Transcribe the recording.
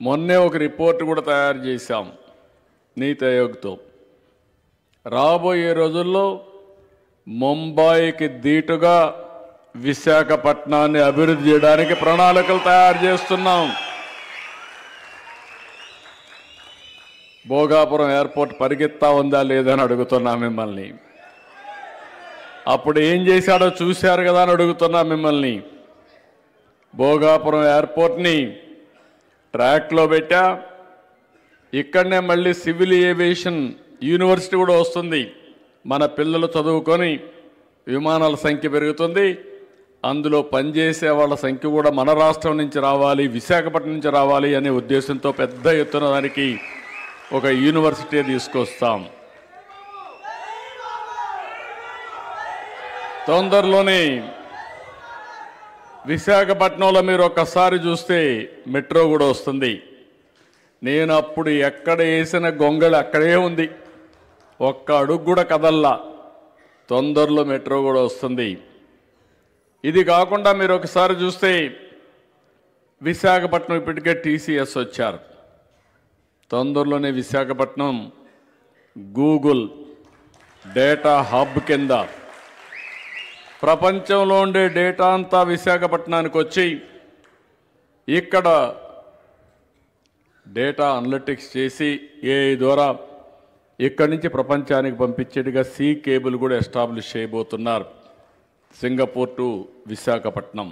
మొన్నే ఒక రిపోర్ట్ కూడా తయారు చేశాం నీతి ఆయోగ్తో. రాబోయే రోజుల్లో ముంబైకి ధీటుగా విశాఖపట్నాన్ని అభివృద్ధి చేయడానికి ప్రణాళికలు తయారు చేస్తున్నాం. భోగాపురం ఎయిర్పోర్ట్ పరిగెత్తా ఉందా లేదని అడుగుతున్నా మిమ్మల్ని. అప్పుడు ఏం చేశాడో చూశారు కదా అని అడుగుతున్నా మిమ్మల్ని. భోగాపురం ఎయిర్పోర్ట్ని ట్రాక్లో పెట్టా. ఇక్కడనే మళ్ళీ సివిల్ ఏవియేషన్ యూనివర్సిటీ కూడా వస్తుంది. మన పిల్లలు చదువుకొని విమానాల సంఖ్య పెరుగుతుంది. అందులో పనిచేసే వాళ్ళ సంఖ్య కూడా మన రాష్ట్రం నుంచి రావాలి, విశాఖపట్నం నుంచి రావాలి అనే ఉద్దేశంతో పెద్ద ఎత్తున దానికి ఒక యూనివర్సిటీ తీసుకొస్తాం. తొందరలోనే విశాఖపట్నంలో మీరు ఒక్కసారి చూస్తే మెట్రో కూడా వస్తుంది. నేను అప్పుడు ఎక్కడ వేసిన గొంగళి అక్కడే ఉంది, ఒక్క అడుగు కూడా కదల్లా. తొందరలో మెట్రో కూడా వస్తుంది. ఇది కాకుండా మీరు ఒకసారి చూస్తే విశాఖపట్నం ఇప్పటికే టీసీఎస్ వచ్చారు. తొందరలోనే విశాఖపట్నం గూగుల్ డేటా హబ్ కింద ప్రపంచంలో ఉండే డేటా అంతా విశాఖపట్నానికి వచ్చి ఇక్కడ డేటా అనలిటిక్స్ చేసి ఏఐ ద్వారా ఇక్కడి నుంచి ప్రపంచానికి పంపించేట్టుగా సీ కేబుల్ కూడా ఎస్టాబ్లిష్ చేయబోతున్నారు. Singapore to Visakhapatnam.